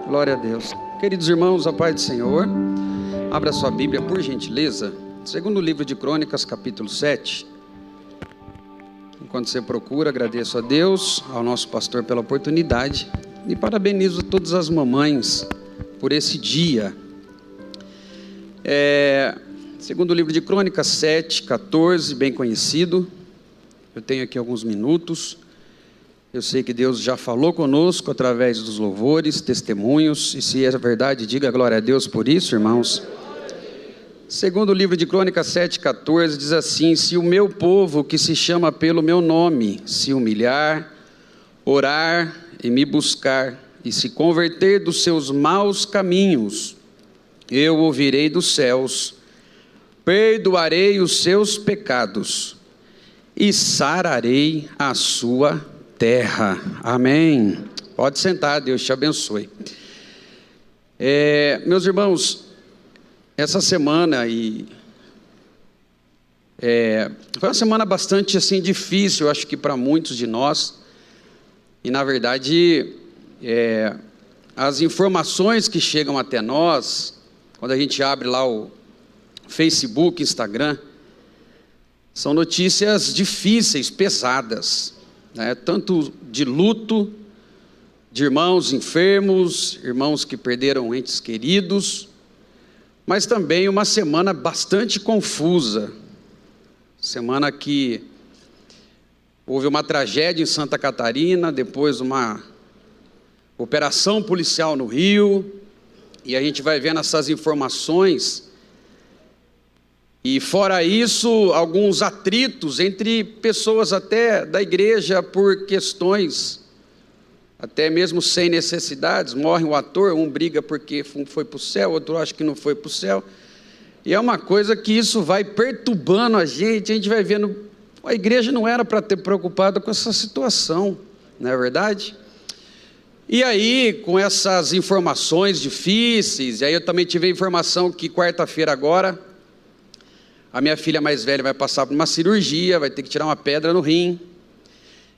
Glória a Deus. Queridos irmãos, a paz do Senhor. Abra sua Bíblia, por gentileza. Segundo livro de Crônicas, capítulo 7. Enquanto você procura, agradeço a Deus, ao nosso pastor pela oportunidade. E parabenizo todas as mamães por esse dia. Segundo livro de Crônicas 7, 14, bem conhecido. Eu tenho aqui alguns minutos. Eu sei que Deus já falou conosco através dos louvores, testemunhos, e se é verdade, diga glória a Deus por isso, irmãos. Segundo o livro de Crônicas 7,14, diz assim: se o meu povo, que se chama pelo meu nome, se humilhar, orar e me buscar, e se converter dos seus maus caminhos, eu ouvirei dos céus, perdoarei os seus pecados e sararei a sua terra. Amém. Pode sentar, Deus te abençoe. Meus irmãos, essa semana foi uma semana bastante assim difícil, eu acho que para muitos de nós. E na verdade, as informações que chegam até nós, quando a gente abre lá o Facebook, Instagram, são notícias difíceis, pesadas. Tanto de luto, de irmãos enfermos, irmãos que perderam entes queridos, mas também uma semana bastante confusa, semana que houve uma tragédia em Santa Catarina, depois uma operação policial no Rio, e a gente vai vendo essas informações. E fora isso, alguns atritos entre pessoas até da igreja por questões, até mesmo sem necessidades. Morre um ator, um briga porque foi para o céu, outro acha que não foi para o céu. E é uma coisa que isso vai perturbando a gente vai vendo, a igreja não era para ter preocupado com essa situação, não é verdade? E aí, com essas informações difíceis, e aí eu também tive a informação que quarta-feira agora, a minha filha mais velha vai passar por uma cirurgia, vai ter que tirar uma pedra no rim.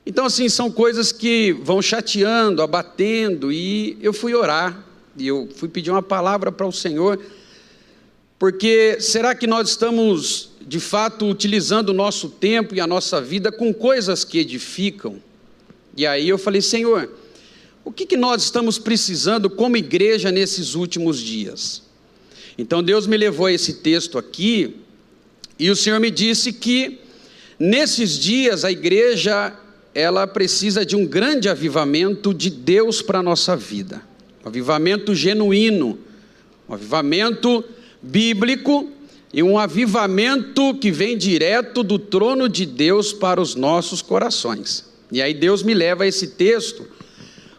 Então, assim, são coisas que vão chateando, abatendo, e eu fui orar, e eu fui pedir uma palavra para o Senhor, porque será que nós estamos, de fato, utilizando o nosso tempo e a nossa vida com coisas que edificam? E aí eu falei: Senhor, o que nós estamos precisando como igreja nesses últimos dias? Então Deus me levou a esse texto aqui, e o Senhor me disse que nesses dias a igreja, ela precisa de um grande avivamento de Deus para a nossa vida. Um avivamento genuíno, um avivamento bíblico e um avivamento que vem direto do trono de Deus para os nossos corações. E aí Deus me leva a esse texto,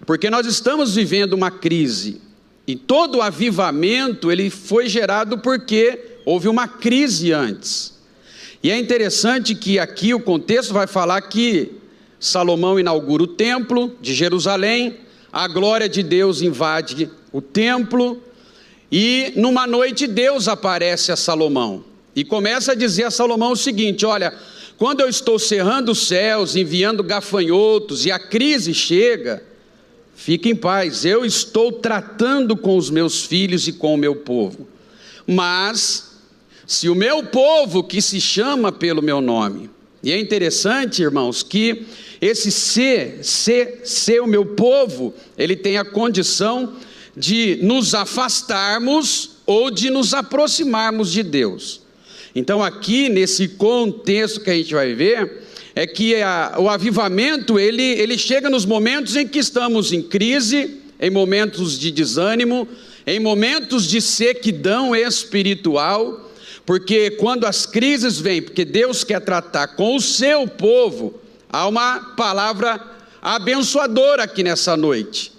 porque nós estamos vivendo uma crise. E todo o avivamento, ele foi gerado porque houve uma crise antes. E é interessante que aqui o contexto vai falar que Salomão inaugura o templo de Jerusalém, a glória de Deus invade o templo, e numa noite Deus aparece a Salomão, e começa a dizer a Salomão o seguinte: olha, quando eu estou cerrando os céus, enviando gafanhotos, e a crise chega, fique em paz, eu estou tratando com os meus filhos e com o meu povo. Mas se o meu povo, que se chama pelo meu nome, e é interessante, irmãos, que esse ser o meu povo, ele tem a condição de nos afastarmos ou de nos aproximarmos de Deus. Então aqui, nesse contexto que a gente vai ver, é que o avivamento, ele chega nos momentos em que estamos em crise, em momentos de desânimo, em momentos de sequidão espiritual, porque quando as crises vêm, porque Deus quer tratar com o seu povo, há uma palavra abençoadora aqui nessa noite.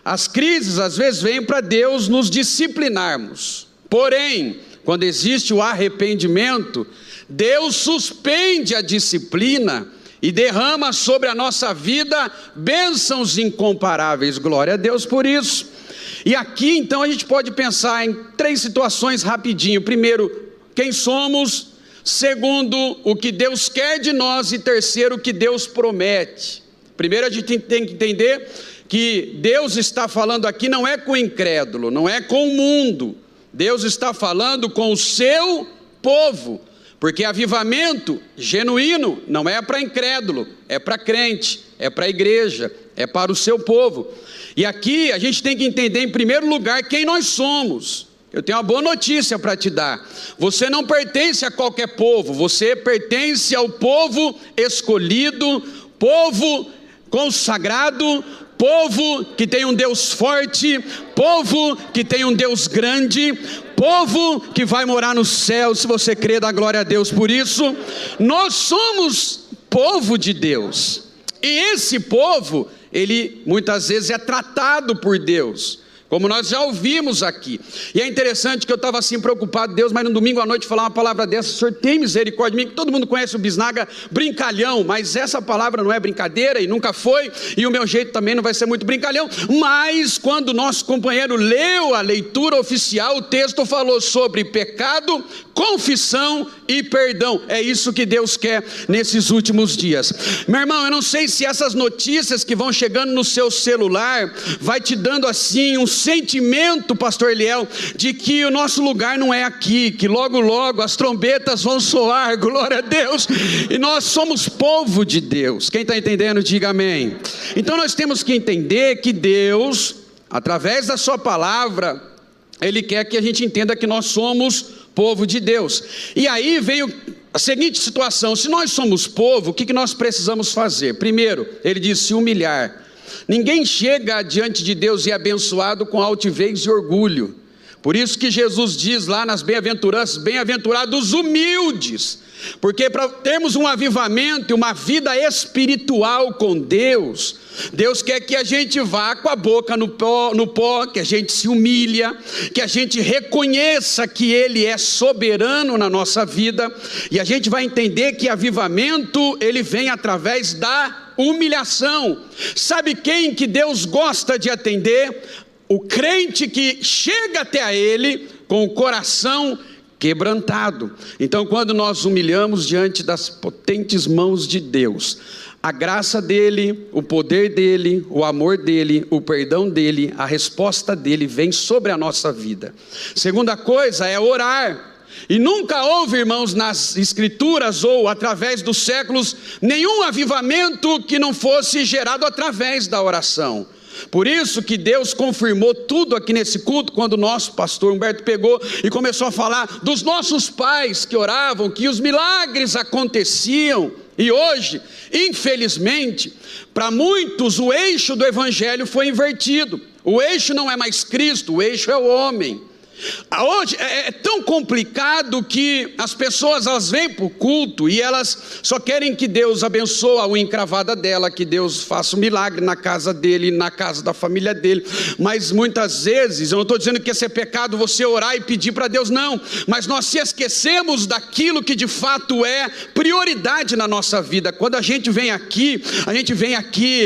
As crises às vezes vêm para Deus nos disciplinarmos, porém, quando existe o arrependimento, Deus suspende a disciplina e derrama sobre a nossa vida bênçãos incomparáveis. Glória a Deus por isso. E aqui então a gente pode pensar em 3 situações rapidinho. Primeiro, quem somos. Segundo, o que Deus quer de nós. E terceiro, o que Deus promete. Primeiro a gente tem que entender que Deus está falando aqui não é com o incrédulo, não é com o mundo. Deus está falando com o seu povo, porque avivamento genuíno não é para incrédulo, é para crente, é para a igreja, é para o seu povo. E aqui a gente tem que entender em primeiro lugar quem nós somos. Eu tenho uma boa notícia para te dar: você não pertence a qualquer povo, você pertence ao povo escolhido, povo consagrado, povo que tem um Deus forte, povo que tem um Deus grande, povo que vai morar no céu. Se você crê, dá glória a Deus por isso. Nós somos povo de Deus, e esse povo, ele muitas vezes é tratado por Deus, como nós já ouvimos aqui. E é interessante que eu estava assim preocupado, Deus, mas no domingo à noite falar uma palavra dessa, o Senhor tem misericórdia de mim, que todo mundo conhece o Bisnaga brincalhão, mas essa palavra não é brincadeira e nunca foi, e o meu jeito também não vai ser muito brincalhão. Mas quando o nosso companheiro leu a leitura oficial, o texto falou sobre pecado, confissão e perdão. É isso que Deus quer nesses últimos dias. Meu irmão, eu não sei se essas notícias que vão chegando no seu celular vai te dando assim um sentimento, pastor Eliel, de que o nosso lugar não é aqui, que logo logo as trombetas vão soar, glória a Deus, e nós somos povo de Deus. Quem está entendendo, diga amém. Então nós temos que entender que Deus, através da sua palavra, Ele quer que a gente entenda que nós somos povo de Deus. E aí veio a seguinte situação: se nós somos povo, o que nós precisamos fazer? Primeiro, ele diz: se humilhar. Ninguém chega diante de Deus e é abençoado com altivez e orgulho. Por isso que Jesus diz lá nas bem-aventuranças: bem-aventurados humildes, porque para termos um avivamento e uma vida espiritual com Deus, Deus quer que a gente vá com a boca no pó, que a gente se humilha, que a gente reconheça que Ele é soberano na nossa vida, e a gente vai entender que avivamento, ele vem através da humilhação. Sabe quem que Deus gosta de atender? O crente que chega até a Ele com o coração quebrantado. Então, quando nós humilhamos diante das potentes mãos de Deus, a graça dele, o poder dele, o amor dele, o perdão dele, a resposta dele vem sobre a nossa vida. Segunda coisa é orar. E nunca houve, irmãos, nas escrituras ou através dos séculos, nenhum avivamento que não fosse gerado através da oração. Por isso que Deus confirmou tudo aqui nesse culto, quando o nosso pastor Humberto pegou e começou a falar dos nossos pais que oravam, que os milagres aconteciam. E hoje, infelizmente, para muitos o eixo do evangelho foi invertido. O eixo não é mais Cristo, o eixo é o homem. Hoje é tão complicado que as pessoas, elas vêm para o culto e elas só querem que Deus abençoe a unha encravada dela, que Deus faça um milagre na casa dele, na casa da família dele. Mas muitas vezes, eu não estou dizendo que esse é pecado você orar e pedir para Deus, não, mas nós se esquecemos daquilo que de fato é prioridade na nossa vida. Quando a gente vem aqui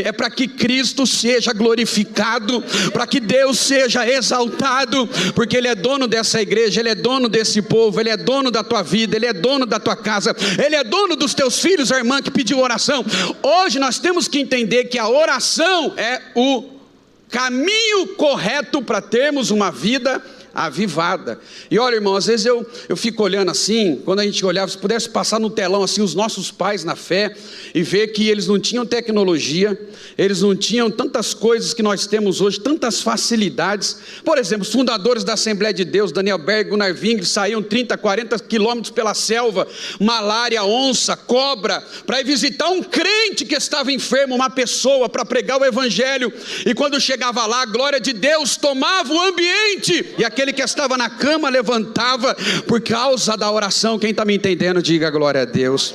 é para que Cristo seja glorificado, para que Deus seja exaltado, porque Ele é dono dessa igreja, Ele é dono desse povo, Ele é dono da tua vida, Ele é dono da tua casa, Ele é dono dos teus filhos, a irmã que pediu oração. Hoje nós temos que entender que a oração é o caminho correto para termos uma vida avivada. E olha, irmão, às vezes eu fico olhando assim, quando a gente olhava, se pudesse passar no telão assim os nossos pais na fé e ver que eles não tinham tecnologia, eles não tinham tantas coisas que nós temos hoje, tantas facilidades. Por exemplo, os fundadores da Assembleia de Deus, Daniel Berg, Gunnar Wingre, saíam 30, 40 quilômetros pela selva, malária, onça, cobra, para ir visitar um crente que estava enfermo, uma pessoa, para pregar o evangelho. E quando chegava lá, a glória de Deus tomava o ambiente, e aquele que estava na cama levantava por causa da oração. Quem está me entendendo, diga glória a Deus.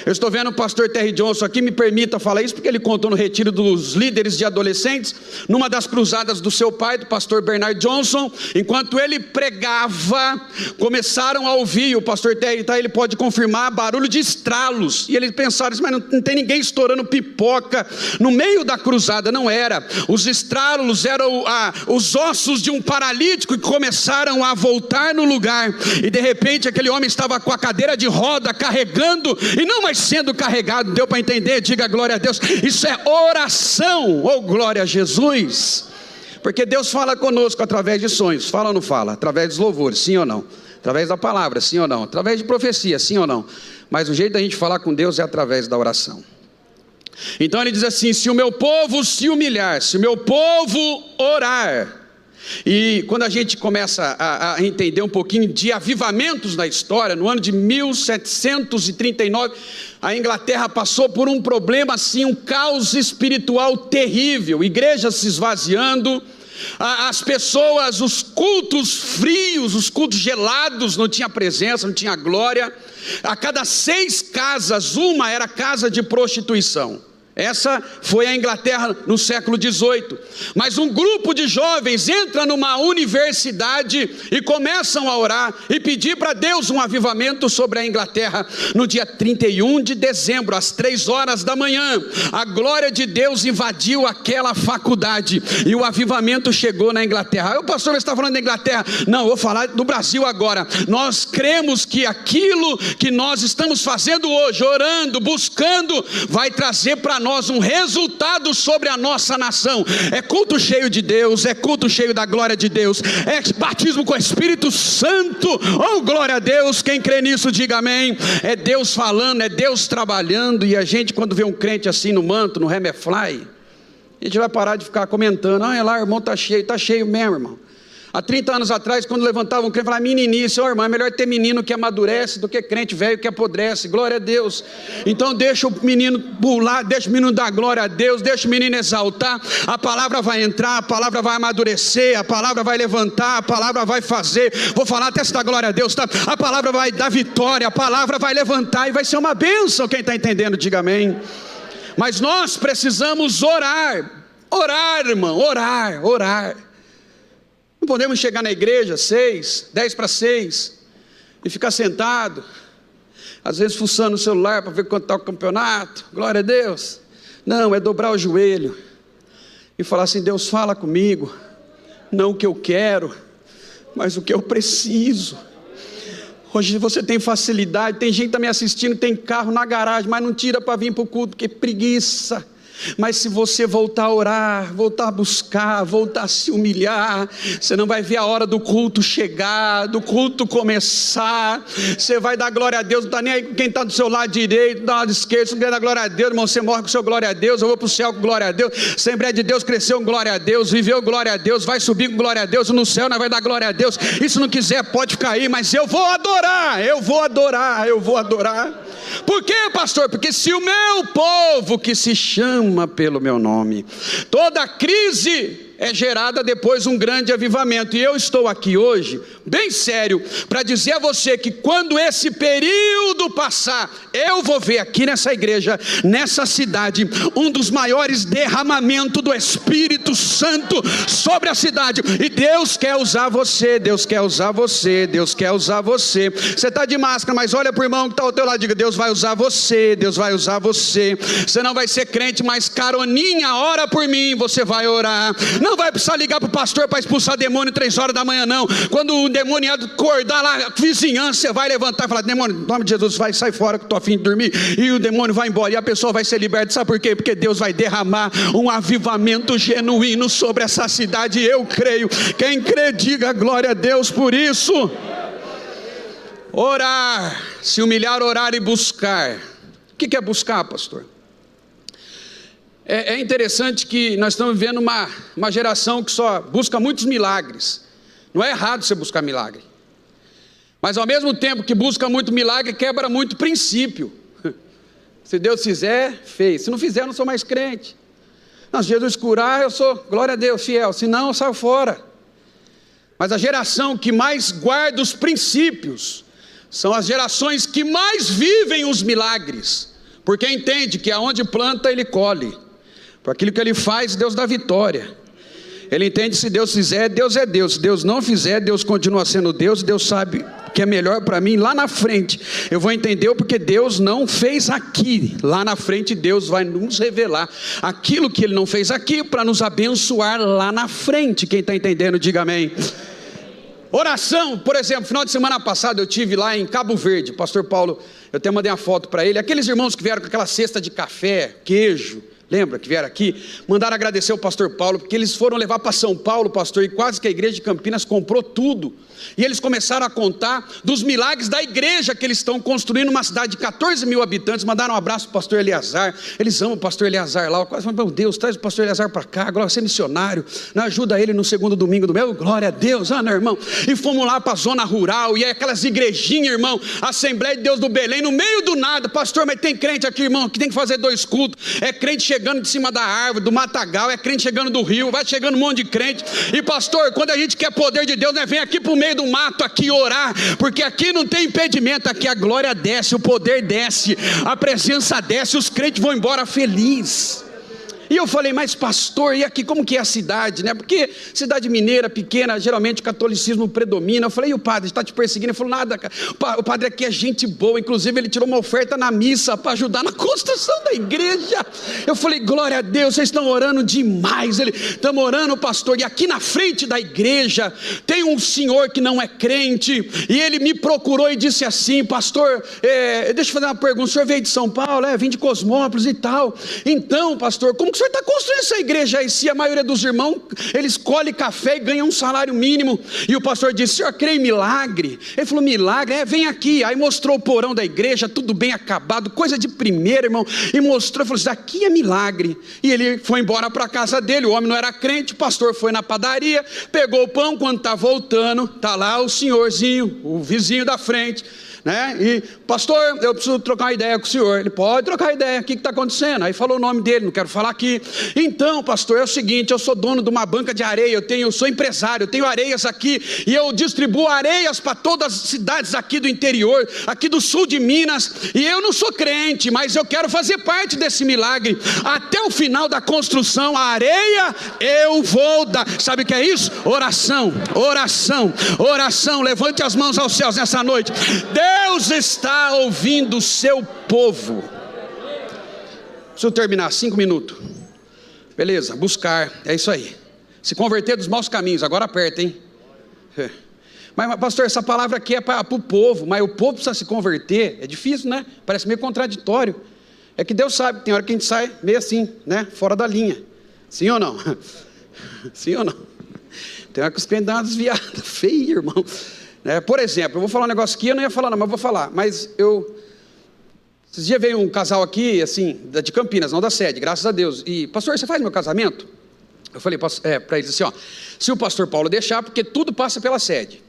Eu estou vendo o pastor Terry Johnson aqui, me permita falar isso, porque ele contou no retiro dos líderes de adolescentes, numa das cruzadas do seu pai, do pastor Bernard Johnson, enquanto ele pregava, começaram a ouvir, o pastor Terry, ele pode confirmar, barulho de estralos, e eles pensaram, mas não tem ninguém estourando pipoca no meio da cruzada. Não era, os estralos eram os ossos de um paralítico que começaram a voltar no lugar, e de repente aquele homem estava com a cadeira de roda, carregando, e não mais vai sendo carregado. Deu para entender? Diga glória a Deus. Isso é oração, ou glória a Jesus. Porque Deus fala conosco através de sonhos. Fala ou não fala? Através dos louvores, sim ou não? Através da palavra, sim ou não? Através de profecia, sim ou não? Mas o jeito da gente falar com Deus é através da oração. Então ele diz assim: se o meu povo se humilhar, se o meu povo orar. E quando a gente começa a entender um pouquinho de avivamentos na história, no ano de 1739, a Inglaterra passou por um problema assim, um caos espiritual terrível, igrejas se esvaziando, as pessoas, os cultos frios, os cultos gelados, não tinha presença, não tinha glória. A cada 6 casas, uma era casa de prostituição. Essa foi a Inglaterra no século XVIII. Mas um grupo de jovens entra numa universidade e começam a orar e pedir para Deus um avivamento sobre a Inglaterra. No dia 31 de dezembro, às 3 horas da manhã, a glória de Deus invadiu aquela faculdade e o avivamento chegou na Inglaterra. O pastor está falando da Inglaterra? Não, eu vou falar do Brasil agora. Nós cremos que aquilo que nós estamos fazendo hoje, orando, buscando, vai trazer para nós um resultado sobre a nossa nação. É culto cheio de Deus, é culto cheio da glória de Deus, é batismo com o Espírito Santo. Oh, glória a Deus. Quem crê nisso, diga amém. É Deus falando, é Deus trabalhando. E a gente, quando vê um crente assim no manto, no Hammerfly, a gente vai parar de ficar comentando: ah, é lá, irmão, tá cheio mesmo, irmão. Há 30 anos atrás, quando levantavam um crente, falavam: meninice, ó irmão, é melhor ter menino que amadurece do que crente velho que apodrece. Glória a Deus. Então deixa o menino pular, deixa o menino dar glória a Deus, deixa o menino exaltar. A palavra vai entrar, a palavra vai amadurecer, a palavra vai levantar, a palavra vai fazer. Vou falar até se dá glória a Deus, tá? A palavra vai dar vitória, a palavra vai levantar e vai ser uma bênção. Quem está entendendo, diga amém. Mas nós precisamos orar, irmão, orar. Não podemos chegar na igreja 10 para 6 e ficar sentado, às vezes fuçando o celular para ver quanto está o campeonato. Glória a Deus. Não, é dobrar o joelho e falar assim: Deus, fala comigo, não o que eu quero, mas o que eu preciso. Hoje você tem facilidade, tem gente que está me assistindo, tem carro na garagem, mas não tira para vir para o culto, porque preguiça. Mas se você voltar a orar, voltar a buscar, voltar a se humilhar, você não vai ver a hora do culto chegar, do culto começar. Você vai dar glória a Deus, não está nem aí com quem está do seu lado direito, do lado esquerdo. Você não quer dar glória a Deus, irmão, você morre com o seu glória a Deus. Eu vou para o céu com glória a Deus. Assembleia de Deus cresceu com glória a Deus, viveu glória a Deus, vai subir com glória a Deus. No céu nós vai dar glória a Deus. E se não quiser pode ficar aí, mas eu vou adorar. Por quê, pastor? Porque se o meu povo que se chama pelo meu nome, toda crise é gerada depois um grande avivamento. E eu estou aqui hoje, bem sério, para dizer a você que quando esse período passar, eu vou ver aqui nessa igreja, nessa cidade, um dos maiores derramamentos do Espírito Santo sobre a cidade. E Deus quer usar você, Deus quer usar você, Deus quer usar você. Você está de máscara, mas olha para o irmão que está ao teu lado, diga: Deus vai usar você, Deus vai usar você. Você não vai ser crente, mas caroninha, ora por mim, você vai orar. Não vai precisar ligar para o pastor para expulsar demônio 3 horas da manhã, não. Quando o demoniado acordar lá, a vizinhança, você vai levantar e falar: demônio, em nome de Jesus, vai, sai fora que estou a fim de dormir. E o demônio vai embora e a pessoa vai ser liberta. Sabe por quê? Porque Deus vai derramar um avivamento genuíno sobre essa cidade. Eu creio. Quem crê, diga glória a Deus por isso. Orar, se humilhar, orar e buscar. O que é buscar, pastor? É interessante que nós estamos vivendo uma geração que só busca muitos milagres. Não é errado você buscar milagre, mas ao mesmo tempo que busca muito milagre, quebra muito princípio. Se Deus fizer, fez. Se não fizer, eu não sou mais crente. Não, se Jesus curar, eu sou, glória a Deus, fiel. Se não, eu saio fora. Mas a geração que mais guarda os princípios são as gerações que mais vivem os milagres, porque entende que aonde planta ele colhe. Por aquilo que ele faz, Deus dá vitória. Ele entende: se Deus fizer, Deus é Deus. Se Deus não fizer, Deus continua sendo Deus. Deus sabe que é melhor para mim lá na frente. Eu vou entender o porque Deus não fez aqui. Lá na frente Deus vai nos revelar aquilo que Ele não fez aqui, para nos abençoar lá na frente. Quem está entendendo, diga amém. Oração, por exemplo, final de semana passada eu tive lá em Cabo Verde, o pastor Paulo, eu até mandei uma foto para ele, aqueles irmãos que vieram com aquela cesta de café, queijo, lembra que vieram aqui, mandaram agradecer ao pastor Paulo, porque eles foram levar para São Paulo, pastor, e quase que a igreja de Campinas comprou tudo, e eles começaram a contar dos milagres da igreja que eles estão construindo, uma cidade de 14 mil habitantes, mandaram um abraço para o pastor Eleazar, eles amam o pastor Eleazar lá, eu quase falei, meu Deus, traz o pastor Eleazar para cá, agora você é missionário, ajuda ele no segundo domingo do mês, glória a Deus, meu irmão, e fomos lá para a zona rural, e aquelas igrejinhas, irmão, Assembleia de Deus do Belém, no meio do nada, pastor, mas tem crente aqui, irmão, que tem que fazer 2 cultos, é crente chegando de cima da árvore, do matagal, é crente chegando do rio, vai chegando um monte de crente, e pastor, quando a gente quer poder de Deus, né, vem aqui para o meio do mato, aqui orar, porque aqui não tem impedimento, aqui a glória desce, o poder desce, a presença desce, os crentes vão embora felizes. E eu falei, mas pastor, e aqui como que é a cidade, né? Porque cidade mineira, pequena, geralmente o catolicismo predomina. Eu falei, e o padre está te perseguindo? Ele falou, nada, o padre aqui é gente boa, inclusive ele tirou uma oferta na missa para ajudar na construção da igreja. Eu falei, glória a Deus, vocês estão orando demais. Estamos orando, pastor, e aqui na frente da igreja tem um senhor que não é crente, e ele me procurou e disse assim, pastor, deixa eu fazer uma pergunta, o senhor veio de São Paulo? Vim de Cosmópolis e tal. Então, pastor, como que o senhor está construindo essa igreja aí, se a maioria dos irmãos, eles colhem café e ganham um salário mínimo? E o pastor disse, senhor, crê em milagre? Ele falou, milagre? Vem aqui. Aí mostrou o porão da igreja, tudo bem acabado, coisa de primeira, irmão, e mostrou, falou, isso daqui é milagre. E ele foi embora para a casa dele, o homem não era crente, o pastor foi na padaria, pegou o pão, quando está voltando, está lá o senhorzinho, o vizinho da frente, né? E pastor, eu preciso trocar uma ideia com o senhor. Ele pode trocar ideia, o que está acontecendo? Aí falou o nome dele, não quero falar aqui. Então, pastor, é o seguinte, eu sou dono de uma banca de areia, eu sou empresário, eu tenho areias aqui, e eu distribuo areias para todas as cidades aqui do interior, aqui do sul de Minas, e eu não sou crente, mas eu quero fazer parte desse milagre. Até o final da construção, a areia eu vou dar. Sabe o que é isso? Oração, oração, oração. Levante as mãos aos céus nessa noite. Deus está ouvindo o seu povo. Preciso terminar, 5 minutos. Beleza, buscar, é isso aí. Se converter dos maus caminhos, agora aperta, hein? Mas pastor, essa palavra aqui é para o povo, mas o povo precisa se converter, é difícil, né? Parece meio contraditório. É que Deus sabe, tem hora que a gente sai meio assim, né? Fora da linha. Sim ou não? Sim ou não? Tem hora que os crentes dão uma desviada feia, irmão. Por exemplo, eu vou falar um negócio aqui, eu não ia falar não, mas eu vou falar. Mas esses dias veio um casal aqui, assim, de Campinas, não da sede, graças a Deus. E, pastor, você faz meu casamento? Eu falei para eles assim, se o pastor Paulo deixar, porque tudo passa pela sede.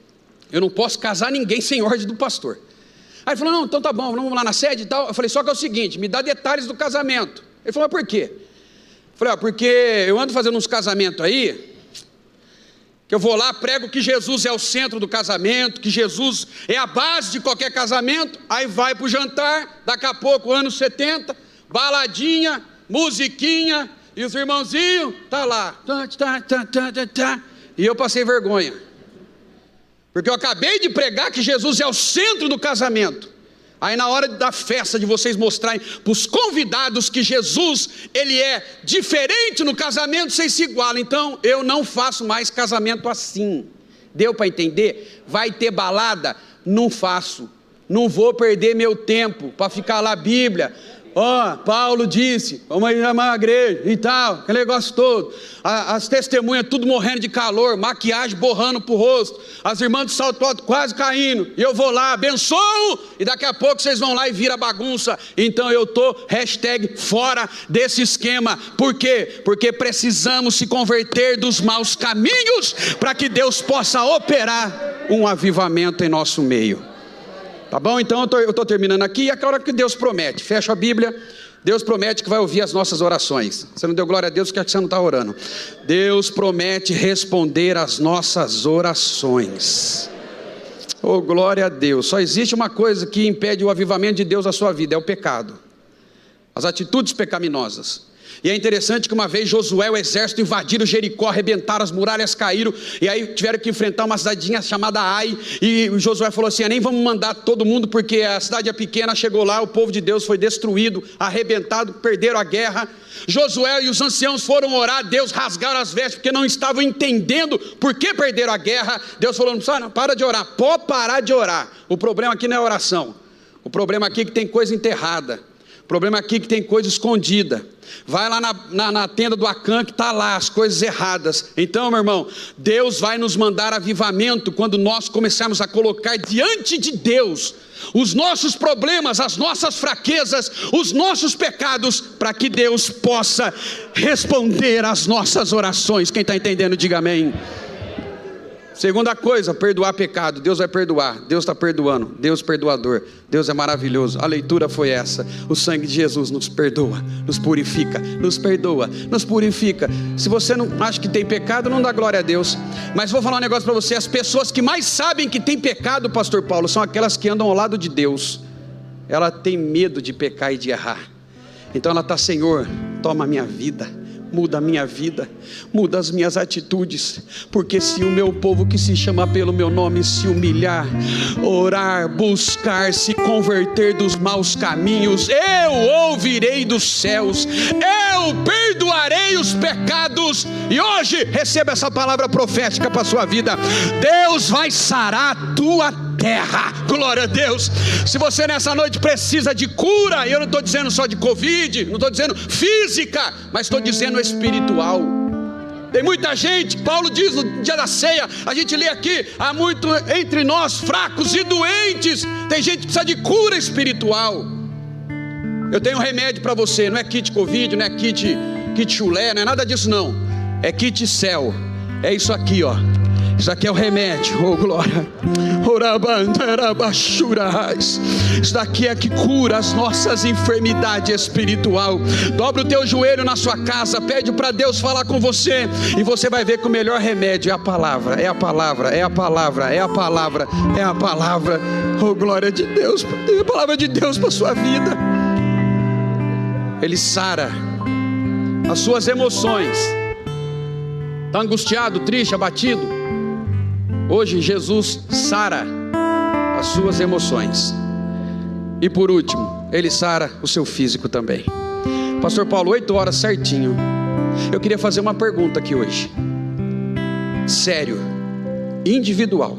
Eu não posso casar ninguém sem ordem do pastor. Aí ele falou, não, então tá bom, vamos lá na sede e tal. Eu falei, só que é o seguinte, me dá detalhes do casamento. Ele falou, mas por quê? Eu falei, porque eu ando fazendo uns casamentos aí, que eu vou lá, prego que Jesus é o centro do casamento, que Jesus é a base de qualquer casamento, aí vai para o jantar, daqui a pouco, anos 70, baladinha, musiquinha, e os irmãozinhos, tá lá, e eu passei vergonha, porque eu acabei de pregar que Jesus é o centro do casamento. Aí na hora da festa, de vocês mostrarem para os convidados que Jesus, ele é diferente no casamento, vocês se igualam. Então eu não faço mais casamento assim. Deu para entender? Vai ter balada? Não faço. Não vou perder meu tempo para ficar lá Bíblia. Paulo disse, vamos aí na igreja e tal, aquele negócio todo. As testemunhas tudo morrendo de calor, maquiagem borrando pro rosto, as irmãs de salto alto quase caindo, e eu vou lá, abençoo, e daqui a pouco vocês vão lá e vira bagunça. Então eu tô fora desse esquema. Por quê? Porque precisamos se converter dos maus caminhos, para que Deus possa operar um avivamento em nosso meio. Tá bom? Então eu estou terminando aqui, e é aquela hora que Deus promete, fecha a Bíblia, Deus promete que vai ouvir as nossas orações. Você não deu glória a Deus porque você não está orando. Deus promete responder às nossas orações. Oh, glória a Deus. Só existe uma coisa que impede o avivamento de Deus na sua vida, é o pecado, as atitudes pecaminosas. E é interessante que uma vez Josué e o exército invadiram Jericó, arrebentaram, as muralhas caíram, e aí tiveram que enfrentar uma cidadinha chamada Ai, e o Josué falou assim: nem vamos mandar todo mundo, porque a cidade é pequena. Chegou lá, o povo de Deus foi destruído, arrebentado, perderam a guerra. Josué e os anciãos foram orar a Deus, rasgaram as vestes, porque não estavam entendendo por que perderam a guerra. Deus falou: não, para de orar, pode parar de orar. O problema aqui não é oração, o problema aqui é que tem coisa enterrada, o problema aqui é que tem coisa escondida. Vai lá na tenda do Acã, que está lá as coisas erradas. Então, meu irmão, Deus vai nos mandar avivamento quando nós começarmos a colocar diante de Deus os nossos problemas, as nossas fraquezas, os nossos pecados, para que Deus possa responder às nossas orações. Quem está entendendo, diga amém. Segunda coisa, perdoar pecado. Deus vai perdoar, Deus está perdoando, Deus perdoador, Deus é maravilhoso. A leitura foi essa: o sangue de Jesus nos perdoa, nos purifica, nos perdoa, nos purifica. Se você não acha que tem pecado, não dá glória a Deus. Mas vou falar um negócio para você: as pessoas que mais sabem que tem pecado, pastor Paulo, são aquelas que andam ao lado de Deus. Ela tem medo de pecar e de errar, então ela está: Senhor, toma a minha vida, muda a minha vida, muda as minhas atitudes, porque se o meu povo que se chama pelo meu nome se humilhar, orar, buscar, se converter dos maus caminhos, eu ouvirei dos céus, eu perdoarei os pecados. E hoje receba essa palavra profética para a sua vida: Deus vai sarar a tua terra. Glória a Deus. Se você nessa noite precisa de cura, eu não estou dizendo só de Covid, não estou dizendo física, mas estou dizendo espiritual. Tem muita gente, Paulo diz no dia da ceia, a gente lê aqui: há muito entre nós fracos e doentes. Tem gente que precisa de cura espiritual. Eu tenho um remédio para você, não é kit Covid, não é kit chulé, não é nada disso não, é kit céu, é isso aqui, ó. Isso aqui é o remédio, oh glória. Isso daqui é que cura as nossas enfermidades espiritual. Dobra o teu joelho na sua casa, pede para Deus falar com você, e você vai ver que o melhor remédio é a palavra, é a palavra, é a palavra, é a palavra, é a palavra. Oh glória de Deus, é a palavra de Deus para a sua vida. Ele sara as suas emoções. Está angustiado, triste, abatido? Hoje Jesus sara as suas emoções. E por último, Ele sara o seu físico também. Pastor Paulo, 8 horas certinho. Eu queria fazer uma pergunta aqui hoje, sério, individual.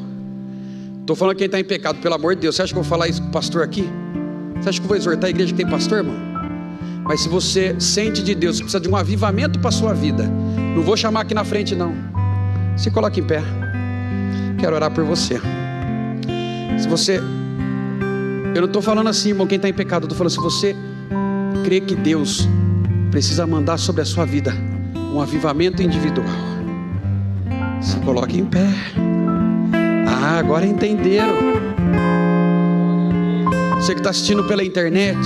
Estou falando quem está em pecado, pelo amor de Deus. Você acha que eu vou falar isso com o pastor aqui? Você acha que eu vou exortar a igreja que tem pastor, irmão? Mas se você sente de Deus, precisa de um avivamento para a sua vida, não vou chamar aqui na frente não. Se coloque em pé. Quero orar por você. Se você, eu não estou falando assim, irmão, quem está em pecado, eu estou falando, se você crê que Deus precisa mandar sobre a sua vida um avivamento individual, se coloque em pé. Ah, agora entenderam. Você que está assistindo pela internet,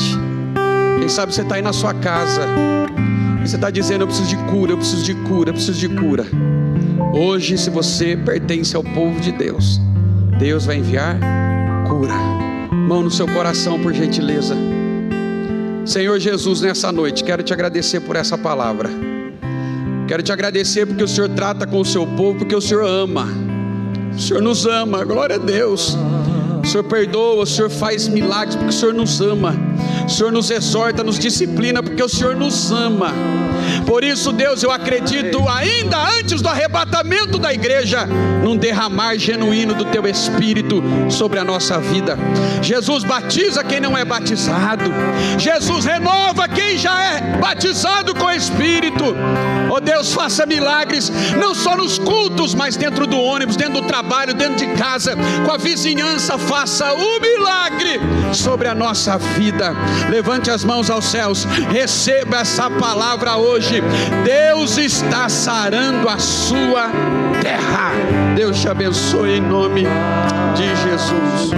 quem sabe você está aí na sua casa e você está dizendo: eu preciso de cura, eu preciso de cura, eu preciso de cura. Hoje, se você pertence ao povo de Deus, Deus vai enviar cura. Mão no seu coração, por gentileza. Senhor Jesus, nessa noite quero te agradecer por essa palavra. Quero te agradecer porque o Senhor trata com o seu povo, porque o Senhor ama. O Senhor nos ama, glória a Deus. O Senhor perdoa, o Senhor faz milagres porque o Senhor nos ama. O Senhor nos exorta, nos disciplina porque o Senhor nos ama. Por isso, Deus, eu acredito, ainda antes do arrebatamento da igreja, num derramar genuíno do teu Espírito sobre a nossa vida. Jesus, batiza quem não é batizado. Jesus, renova quem já é batizado com o Espírito. Oh Deus, faça milagres, não só nos cultos, mas dentro do ônibus, dentro do trabalho, dentro de casa, com a vizinhança. Faça o milagre sobre a nossa vida. Levante as mãos aos céus, receba essa palavra hoje. Deus está sarando a sua terra. Deus te abençoe em nome de Jesus.